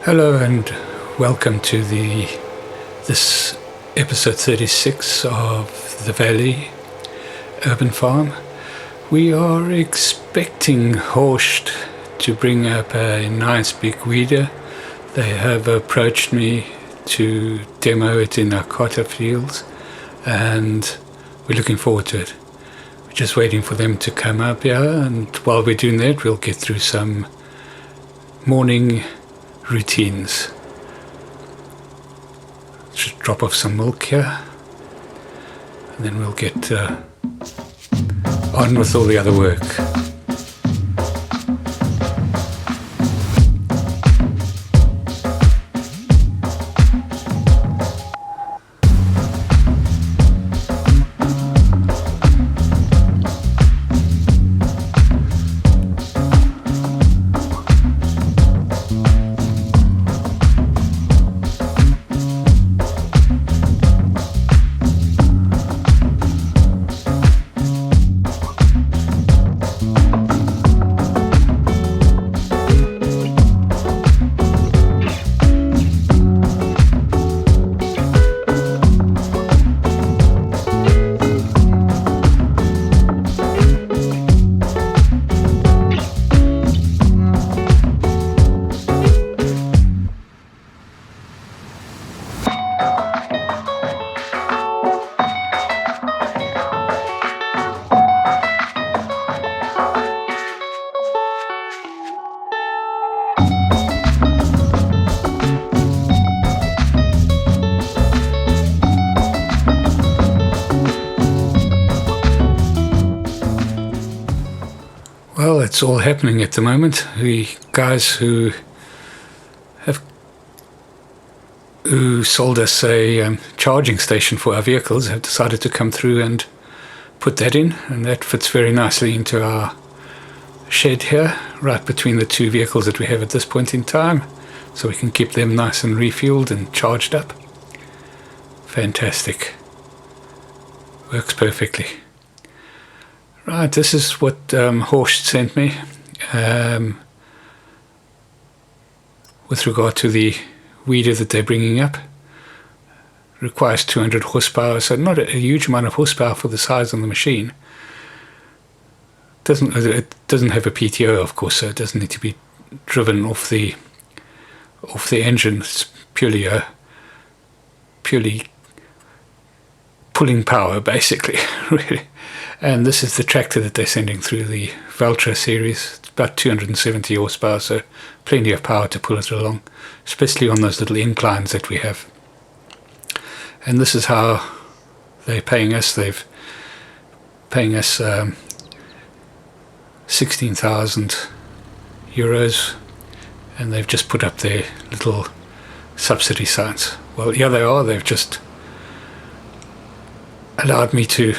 Hello and welcome to this episode 36 of The Valley Urban Farm. We are expecting Horsch to bring up a nice big weeder. They have approached me to demo it in our Carter fields and we're looking forward to it. We're just waiting for them to come up here, and while we're doing that we'll get through some morning routines. Just drop off some milk here and then we'll get on with all the other work. Well, it's all happening at the moment. The guys who sold us a charging station for our vehicles have decided to come through and put that in, and that fits very nicely into our shed here, right between the two vehicles that we have at this point in time, so we can keep them nice and refueled and charged up. Fantastic. Works perfectly. Right, this is what Horsch sent me with regard to the weeder that they're bringing up. Requires 200 horsepower, so not a huge amount of horsepower for the size of the machine. It doesn't have a PTO, of course, so it doesn't need to be driven off the engine. It's purely pulling power, basically, really. And this is the tractor that they're sending through, the Valtra series. It's about 270 horsepower, so plenty of power to pull it along, especially on those little inclines that we have. And this is how they're paying us. They're paying us 16,000 euros, and they've just put up their little subsidy signs. Well, here they are. They've just allowed me to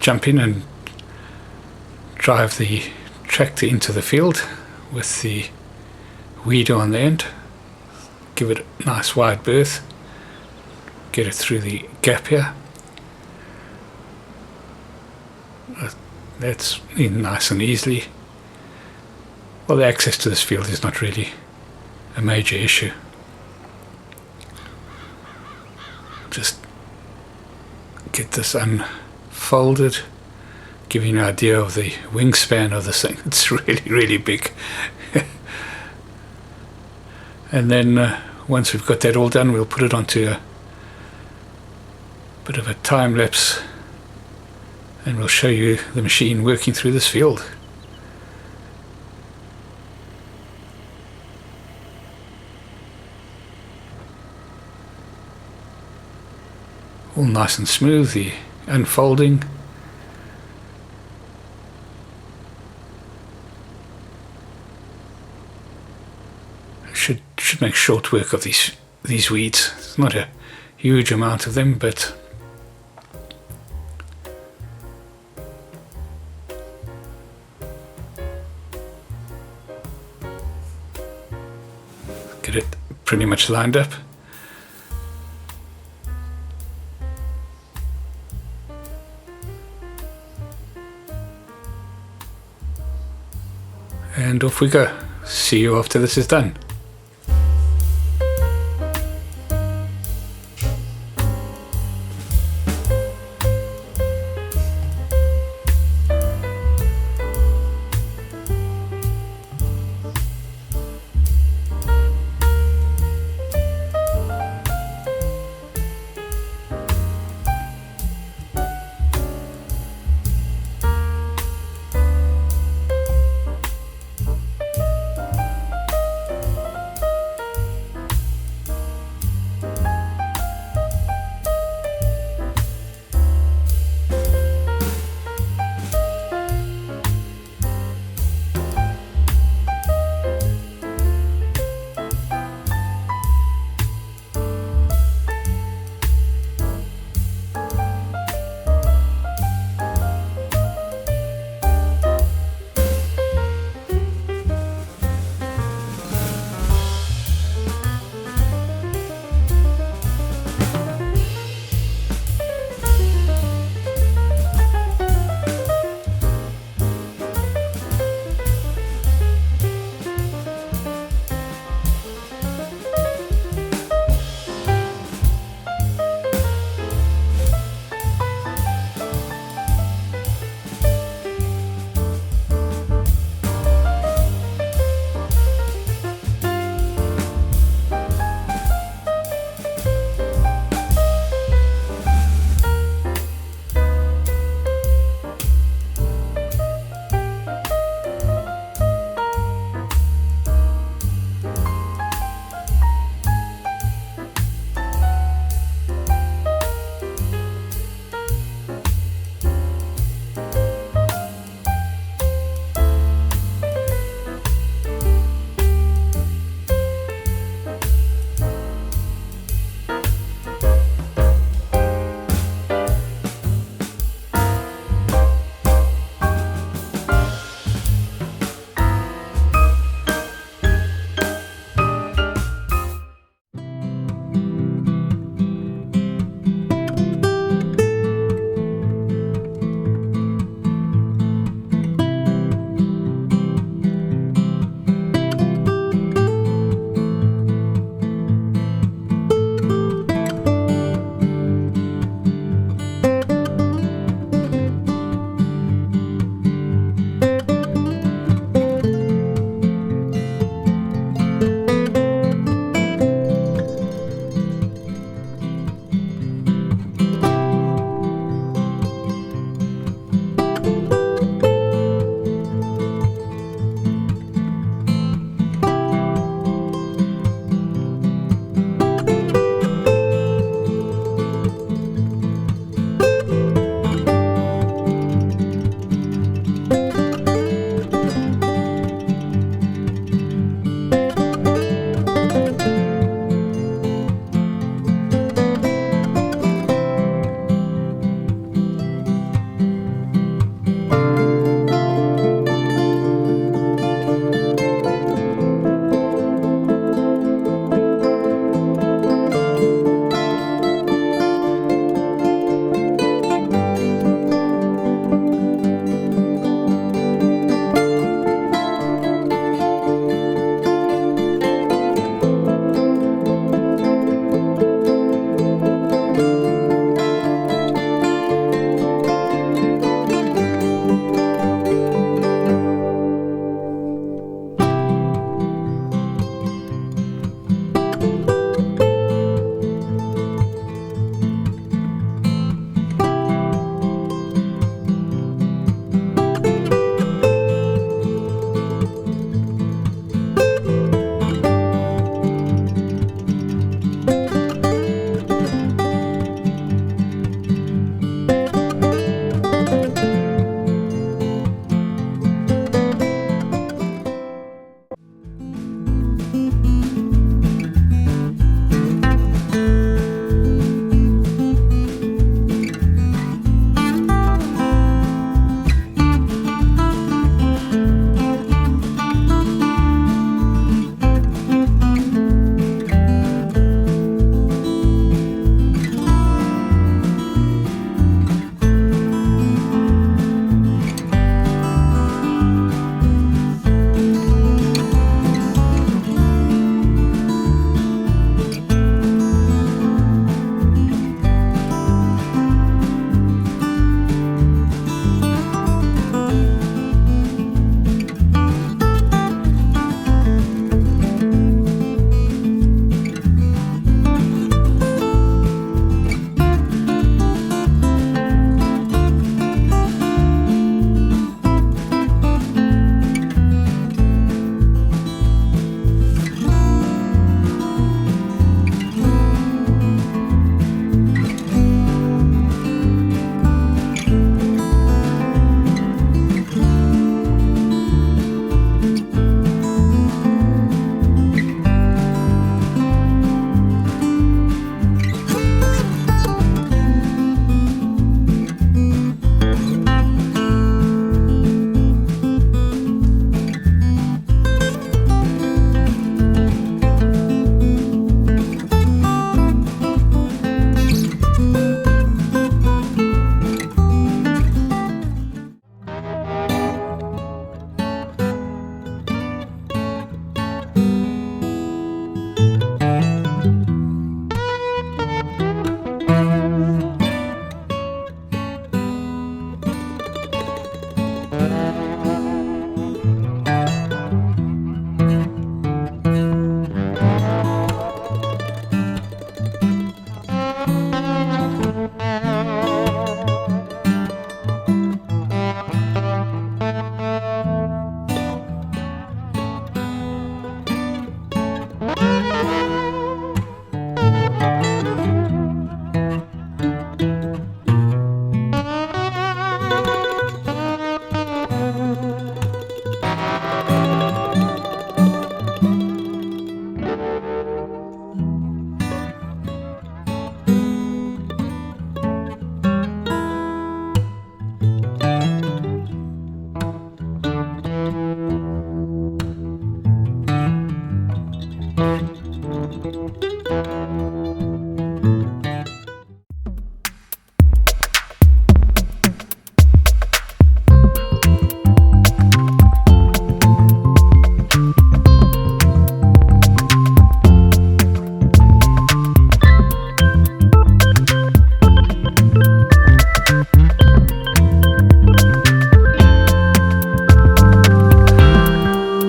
jump in and drive the tractor into the field with the weeder on the end, give it a nice wide berth, get it through the gap here. That's in nice and easily. Well, the access to this field is not really a major issue. Just get this unfolded, give you an idea of the wingspan of this thing. It's really, really big. And then once we've got that all done, we'll put it onto a bit of a time lapse and we'll show you the machine working through this field. All nice and smooth, the unfolding. Should make short work of these weeds. It's not a huge amount of them, but get it pretty much lined up. And off we go. See you after this is done.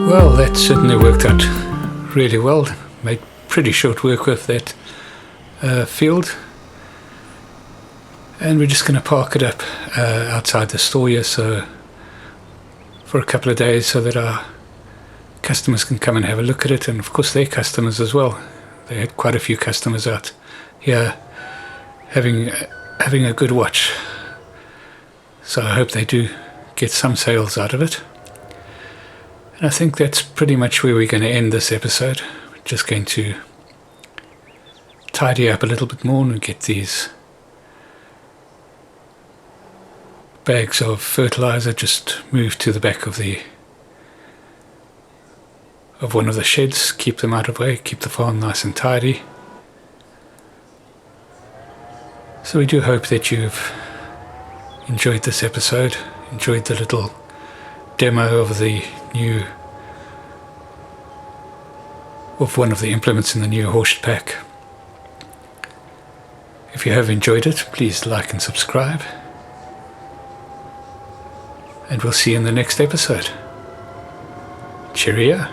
Well, that certainly worked out really well. Made pretty short work with that field. And we're just going to park it up outside the store here for a couple of days so that our customers can come and have a look at it, and of course their customers as well. They had quite a few customers out here having a good watch. So I hope they do get some sales out of it. And I think that's pretty much where we're going to end this episode. We're just going to tidy up a little bit more and get these bags of fertilizer just moved to the back of one of the sheds, keep them out of the way, keep the farm nice and tidy. So we do hope that you've enjoyed this episode, enjoyed the little demo of one of the implements in the new Horsch pack. If you have enjoyed it, please like and subscribe. And we'll see you in the next episode. Cheerio.